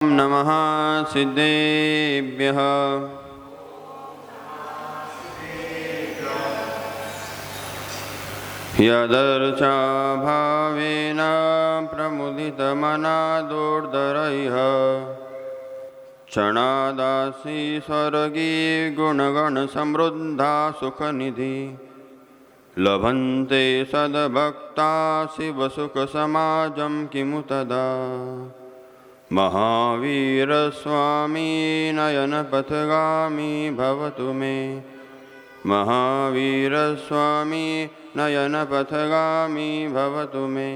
नमः सिद्धेभ्यः। यदर्चा भावेन प्रमुदितमना दुर्धरैः क्षणादासी स्वर्गी गुणगणसमृद्धा सुखनिधि लभन्ते सद्भक्ता शिवसुखसमाजं किमु तदा। महावीर स्वामी नयनपथगामी भवतु मे। महावीर स्वामी नयनपथगामी भवतु मे।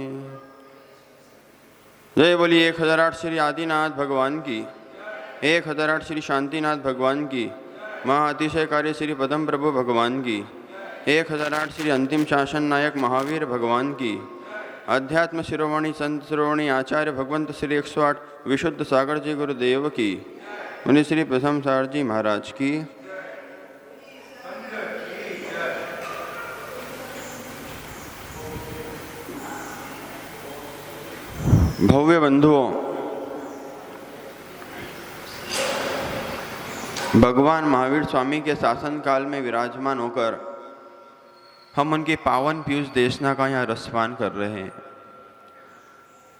जय बोलिए 1008 श्री आदिनाथ भगवान की, 1008 श्री शांतिनाथ भगवान की, महाअतिशयकारी श्री पदम प्रभु भगवान की, 1008 श्री अंतिम शासन नायक महावीर भगवान की, अध्यात्म शिरोमणि संत शिरोमणि आचार्य भगवंत श्री 108 विशुद्ध सागर जी गुरुदेव की, मुनि श्री प्रथम सार जी महाराज की। भव्य बंधुओं, भगवान महावीर स्वामी के शासन काल में विराजमान होकर हम उनकी पावन पीयूष देशना का यहाँ रसपान कर रहे हैं।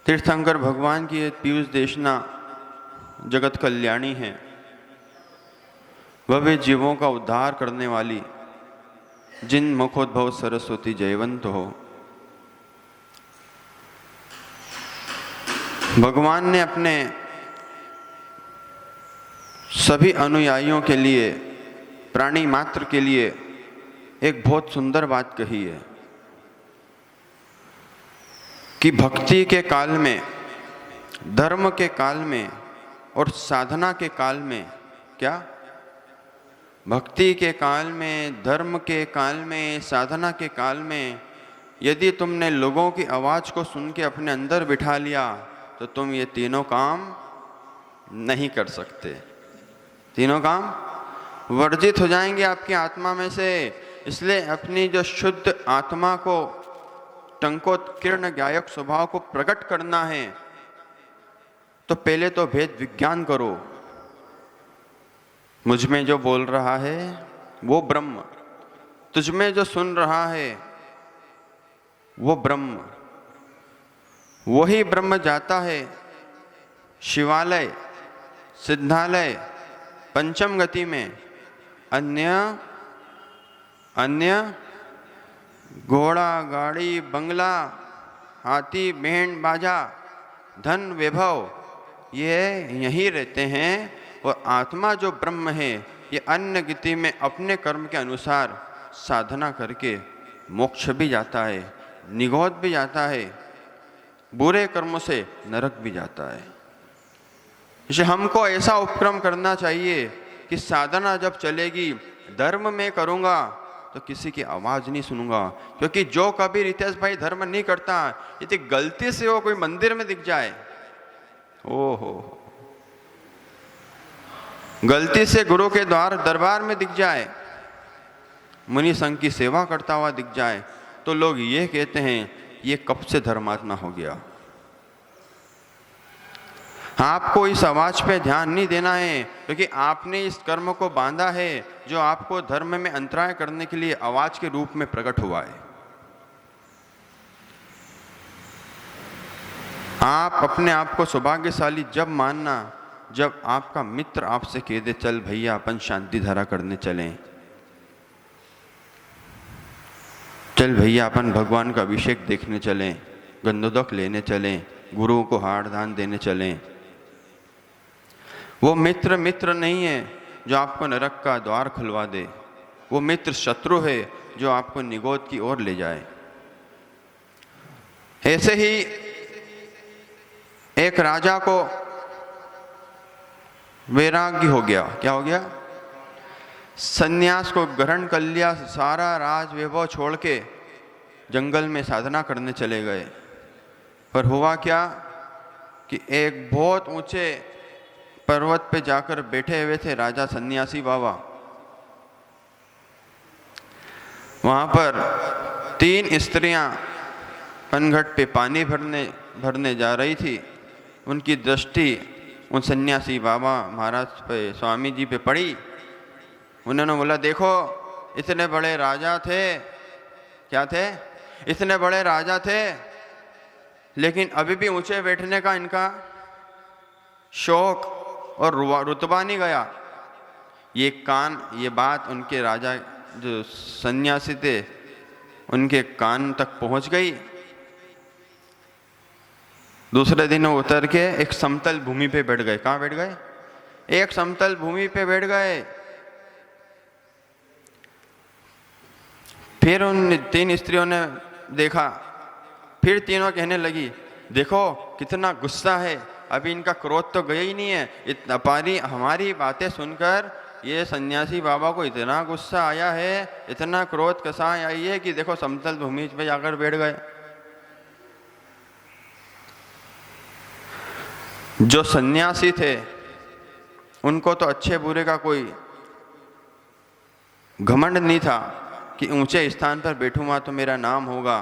तीर्थंकर भगवान की ये पीयूष देशना जगत कल्याणी है, भव्य जीवों का उद्धार करने वाली, जिन मुखोद्भव सरस्वती जयवंत हो। भगवान ने अपने सभी अनुयायियों के लिए, प्राणी मात्र के लिए एक बहुत सुंदर बात कही है कि भक्ति के काल में, धर्म के काल में और साधना के काल में, क्या भक्ति के काल में, धर्म के काल में, साधना के काल में यदि तुमने लोगों की आवाज को सुन के अपने अंदर बिठा लिया तो तुम ये तीनों काम नहीं कर सकते। तीनों काम वर्जित हो जाएंगे आपकी आत्मा में से। इसलिए अपनी जो शुद्ध आत्मा को, टंकोत्कीर्ण गायक स्वभाव को प्रकट करना है तो पहले तो भेद विज्ञान करो। मुझ में जो बोल रहा है वो ब्रह्म, तुझ में जो सुन रहा है वो ब्रह्म। वही ब्रह्म जाता है शिवालय, सिद्धालय, पंचम गति में। अन्य घोड़ा, गाड़ी, बंगला, हाथी, बैंड बाजा, धन, वैभव, ये यहीं रहते हैं। और आत्मा जो ब्रह्म है ये अन्य गति में अपने कर्म के अनुसार साधना करके मोक्ष भी जाता है, निगोद भी जाता है, बुरे कर्मों से नरक भी जाता है। इसलिए हमको ऐसा उपक्रम करना चाहिए कि साधना जब चलेगी, धर्म में करूँगा तो किसी की आवाज़ नहीं सुनूंगा। क्योंकि जो कभी रितेश भाई धर्म नहीं करता, यदि गलती से वो कोई मंदिर में दिख जाए, ओहो, गलती से गुरु के द्वार दरबार में दिख जाए, मुनि संघ की सेवा करता हुआ दिख जाए, तो लोग ये कहते हैं ये कब से धर्मात्मा हो गया। आपको इस आवाज पे ध्यान नहीं देना है, क्योंकि आपने इस कर्म को बांधा है जो आपको धर्म में अंतराय करने के लिए आवाज के रूप में प्रकट हुआ है। आप अपने आप को सौभाग्यशाली जब मानना जब आपका मित्र आपसे कह दे चल भैया अपन शांति धारा करने चलें, चल भैया अपन भगवान का अभिषेक देखने चलें, गंधोदक लेने चलें, गुरुओं को हार दान देने चलें। वो मित्र मित्र नहीं है जो आपको नरक का द्वार खुलवा दे, वो मित्र शत्रु है जो आपको निगोद की ओर ले जाए। ऐसे ही एक राजा को वैराग्य हो गया। क्या हो गया? सन्यास को ग्रहण कर लिया, सारा राज वैभव छोड़ के जंगल में साधना करने चले गए। पर हुआ क्या कि एक बहुत ऊंचे पर्वत पे जाकर बैठे हुए थे राजा सन्यासी बाबा। वहां पर 3 स्त्रियां पनघट पे पानी भरने जा रही थी। उनकी दृष्टि उन सन्यासी बाबा महाराज पे, स्वामी जी पे पड़ी। उन्होंने बोला देखो इतने बड़े राजा थे, क्या थे, इतने बड़े राजा थे, लेकिन अभी भी ऊंचे बैठने का इनका शौक और रुतबा नहीं गया। ये बात उनके राजा जो सन्यासी थे उनके कान तक पहुंच गई। दूसरे दिन वो उतर के एक समतल भूमि पे बैठ गए। कहाँ बैठ गए? एक समतल भूमि पे बैठ गए। फिर उन 3 स्त्रियों ने देखा, फिर तीनों कहने लगी देखो कितना गुस्सा है, अभी इनका क्रोध तो गया ही नहीं है। इतना पारी हमारी बातें सुनकर ये सन्यासी बाबा को इतना गुस्सा आया है, इतना क्रोध कसा आई है कि देखो समतल भूमि पे जाकर बैठ गए। जो सन्यासी थे उनको तो अच्छे बुरे का कोई घमंड नहीं था कि ऊंचे स्थान पर बैठूंगा तो मेरा नाम होगा,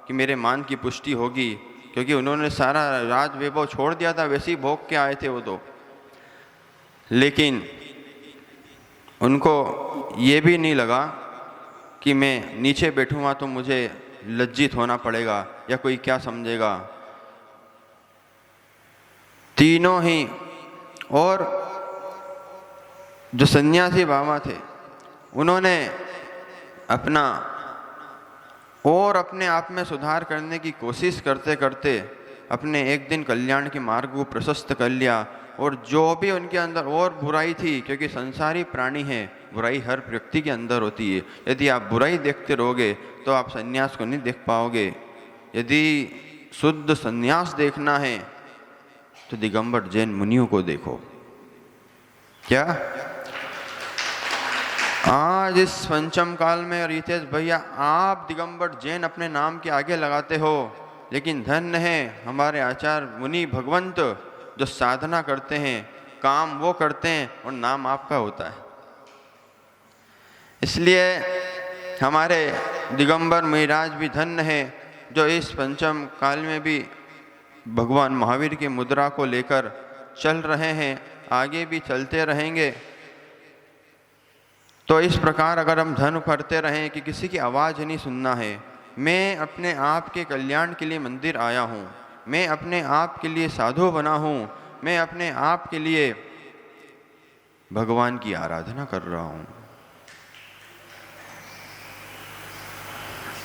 कि मेरे मान की पुष्टि होगी, क्योंकि उन्होंने सारा राज वैभव छोड़ दिया था, वैसे ही भोग के आए थे वो तो। लेकिन उनको ये भी नहीं लगा कि मैं नीचे बैठूंगा तो मुझे लज्जित होना पड़ेगा या कोई क्या समझेगा। तीनों ही, और जो सन्यासी बाबा थे उन्होंने अपना और अपने आप में सुधार करने की कोशिश करते करते अपने एक दिन कल्याण के मार्ग को प्रशस्त कर लिया। और जो भी उनके अंदर और बुराई थी, क्योंकि संसारी प्राणी है, बुराई हर व्यक्ति के अंदर होती है। यदि आप बुराई देखते रहोगे तो आप सन्यास को नहीं देख पाओगे। यदि शुद्ध सन्यास देखना है तो दिगंबर जैन मुनियों को देखो। क्या आज इस पंचम काल में रितेश भैया आप दिगंबर जैन अपने नाम के आगे लगाते हो, लेकिन धन्य है हमारे आचार्य मुनि भगवंत जो साधना करते हैं, काम वो करते हैं और नाम आपका होता है। इसलिए हमारे दिगंबर महाराज भी धन्य है जो इस पंचम काल में भी भगवान महावीर की मुद्रा को लेकर चल रहे हैं, आगे भी चलते रहेंगे। तो इस प्रकार अगर हम धर्म करते रहें कि किसी की आवाज़ नहीं सुनना है, मैं अपने आप के कल्याण के लिए मंदिर आया हूँ, मैं अपने आप के लिए साधु बना हूँ, मैं अपने आप के लिए भगवान की आराधना कर रहा हूँ।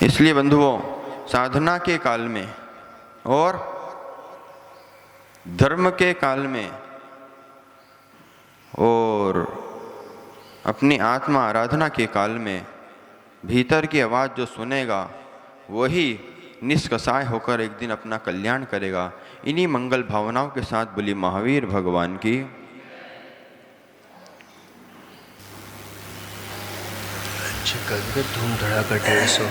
इसलिए बंधुओं, साधना के काल में और धर्म के काल में और अपनी आत्मा आराधना के काल में भीतर की आवाज़ जो सुनेगा वही निष्कसाय होकर एक दिन अपना कल्याण करेगा। इन्हीं मंगल भावनाओं के साथ बोली महावीर भगवान की। अच्छा, कल धूम धड़ाका 150